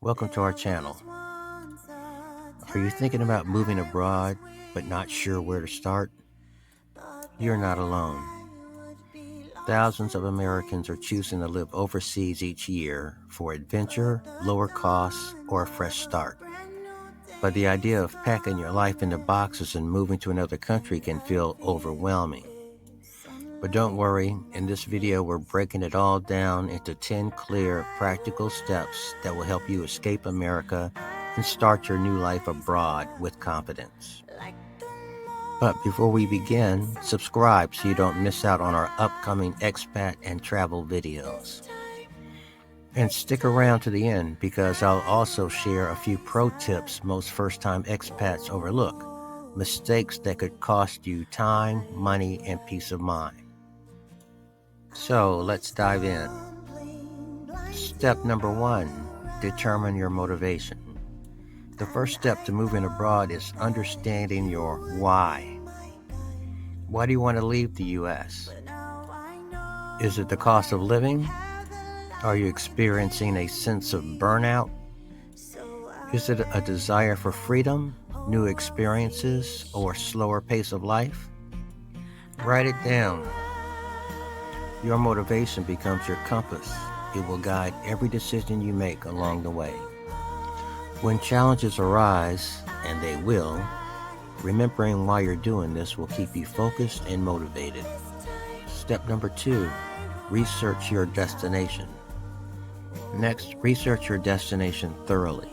Welcome to our channel. Are you thinking about moving abroad but not sure where to start? You're not alone. Thousands of Americans are choosing to live overseas each year for adventure, lower costs, or a fresh start. But the idea of packing your life into boxes and moving to another country can feel overwhelming. But don't worry, in this video we're breaking it all down into 10 clear, practical steps that will help you escape America and start your new life abroad with confidence. But before we begin, subscribe so you don't miss out on our upcoming expat and travel videos. And stick around to the end because I'll also share a few pro tips most first-time expats overlook, mistakes that could cost you time, money, and peace of mind. So let's dive in. Step number 1, determine your motivation. The first step to moving abroad is understanding your why. Why do you want to leave the U.S.? Is it the cost of living? Are you experiencing a sense of burnout? Is it a desire for freedom, new experiences, or slower pace of life? Write it down. Your motivation becomes your compass. It will guide every decision you make along the way. When challenges arise, and they will, remembering why you're doing this will keep you focused and motivated. Step number 2, research your destination. Next, research your destination thoroughly.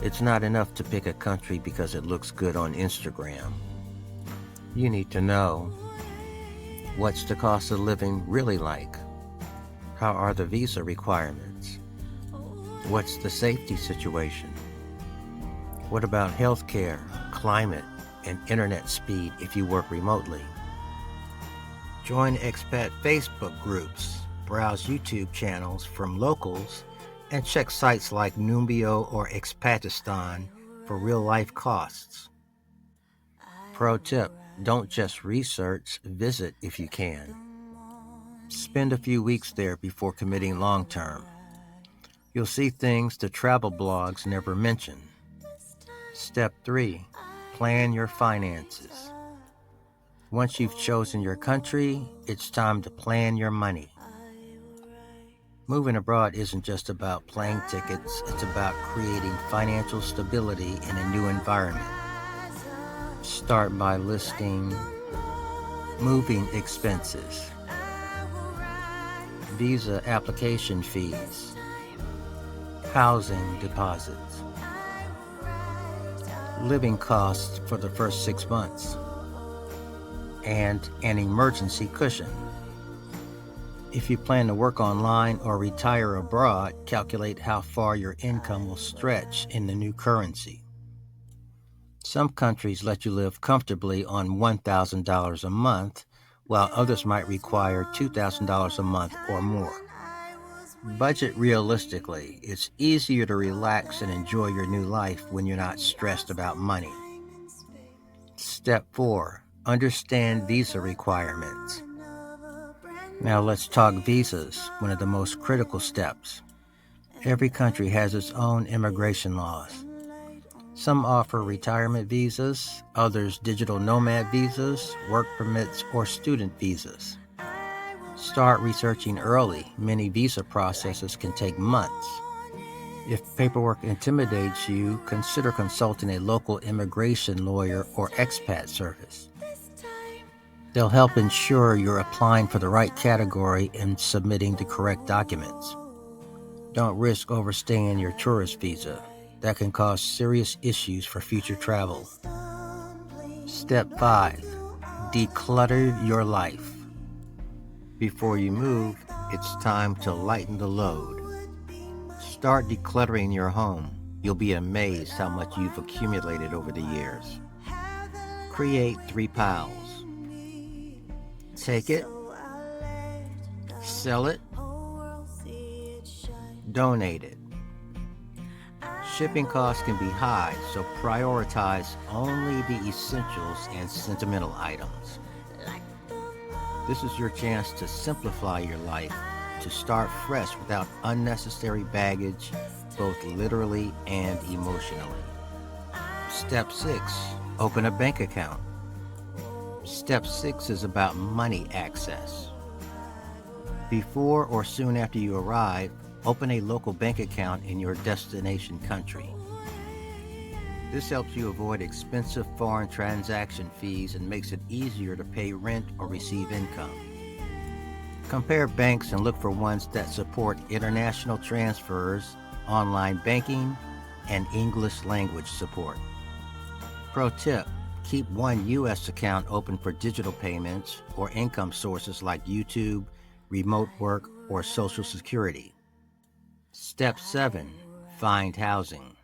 It's not enough to pick a country because it looks good on Instagram. You need to know, what's the cost of living really like? How are the visa requirements? What's the safety situation? What about healthcare, climate, and internet speed if you work remotely? Join expat Facebook groups, browse YouTube channels from locals, and check sites like Numbeo or Expatistan for real-life costs. Pro tip, don't just research, visit if you can. Spend a few weeks there before committing long-term. You'll see things the travel blogs never mention. Step 3, plan your finances. Once you've chosen your country, it's time to plan your money. Moving abroad isn't just about plane tickets, it's about creating financial stability in a new environment. Start by listing moving expenses, visa application fees, housing deposits, living costs for the first 6 months, and an emergency cushion. If you plan to work online or retire abroad, calculate how far your income will stretch in the new currency. Some countries let you live comfortably on $1,000 a month, while others might require $2,000 a month or more. Budget realistically. It's easier to relax and enjoy your new life when you're not stressed about money. Step 4, understand visa requirements. Now let's talk visas, one of the most critical steps. Every country has its own immigration laws. Some offer retirement visas, others digital nomad visas, work permits, or student visas. Start researching early. Many visa processes can take months. If paperwork intimidates you, consider consulting a local immigration lawyer or expat service. They'll help ensure you're applying for the right category and submitting the correct documents. Don't risk overstaying your tourist visa. That can cause serious issues for future travel. Step 5, declutter your life. Before you move, it's time to lighten the load. Start decluttering your home. You'll be amazed how much you've accumulated over the years. Create 3 piles. Take it, sell it, donate it. Shipping costs can be high, so prioritize only the essentials and sentimental items. This is your chance to simplify your life, to start fresh without unnecessary baggage, both literally and emotionally. Step 6. Open a bank account. Step 6 is about money access. Before or soon after you arrive, open a local bank account in your destination country. This helps you avoid expensive foreign transaction fees and makes it easier to pay rent or receive income. Compare banks and look for ones that support international transfers, online banking, and English language support. Pro tip: keep one U.S. account open for digital payments or income sources like YouTube, remote work, or Social Security. Step 7. Find housing.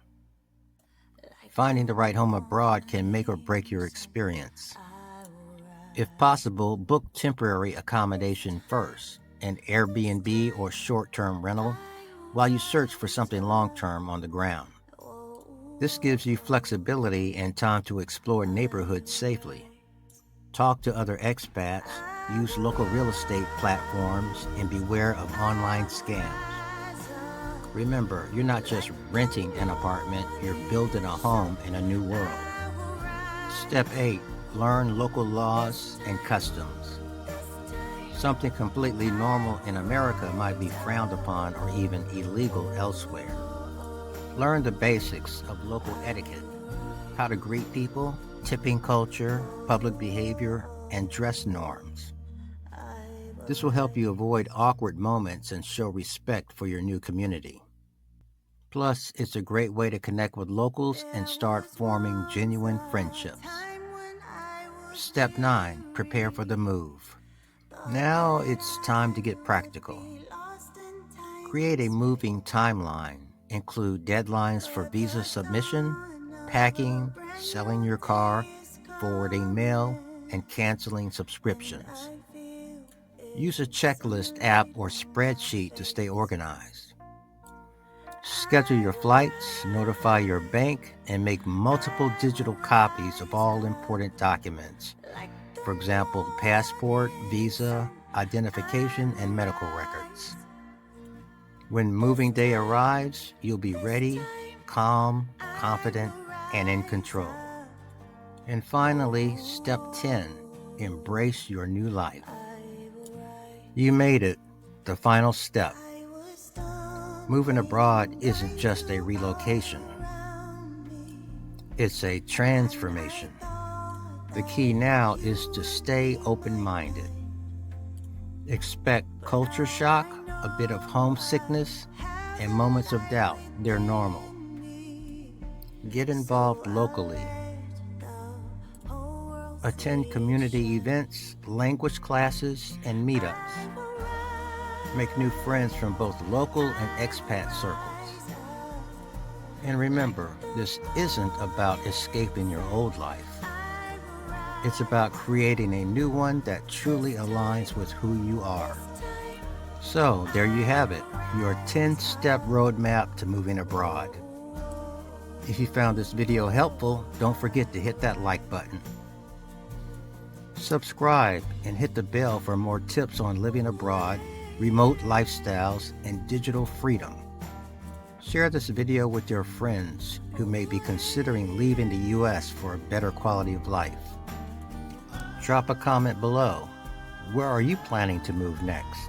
Finding the right home abroad can make or break your experience. If possible, book temporary accommodation first, an Airbnb or short-term rental, while you search for something long-term on the ground. This gives you flexibility and time to explore neighborhoods safely. Talk to other expats, use local real estate platforms, and beware of online scams. Remember, you're not just renting an apartment, you're building a home in a new world. Step 8. Learn local laws and customs. Something completely normal in America might be frowned upon or even illegal elsewhere. Learn the basics of local etiquette, how to greet people, tipping culture, public behavior, and dress norms. This will help you avoid awkward moments and show respect for your new community. Plus, it's a great way to connect with locals and start forming genuine friendships. Step 9. Prepare for the move. Now it's time to get practical. Create a moving timeline. Include deadlines for visa submission, packing, selling your car, forwarding mail, and canceling subscriptions. Use a checklist app or spreadsheet to stay organized. Schedule your flights, notify your bank, and make multiple digital copies of all important documents. For example, passport, visa, identification, and medical records. When moving day arrives, you'll be ready, calm, confident, and in control. And finally, step 10, embrace your new life. You made it, the final step. Moving abroad isn't just a relocation. It's a transformation. The key now is to stay open-minded. Expect culture shock, a bit of homesickness, and moments of doubt. They're normal. Get involved locally. Attend community events, language classes, and meetups. Make new friends from both local and expat circles. And remember, this isn't about escaping your old life. It's about creating a new one that truly aligns with who you are. So, there you have it, your 10-step roadmap to moving abroad. If you found this video helpful, don't forget to hit that like button. Subscribe and hit the bell for more tips on living abroad, remote lifestyles, and digital freedom. Share this video with your friends who may be considering leaving the U.S. for a better quality of life. Drop a comment below. Where are you planning to move next?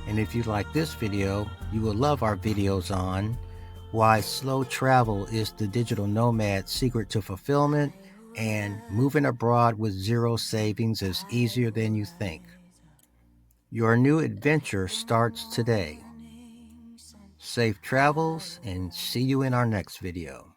And if you like this video, you will love our videos on why slow travel is the digital nomad's secret to fulfillment, and moving abroad with zero savings is easier than you think. Your new adventure starts today. Safe travels, and see you in our next video.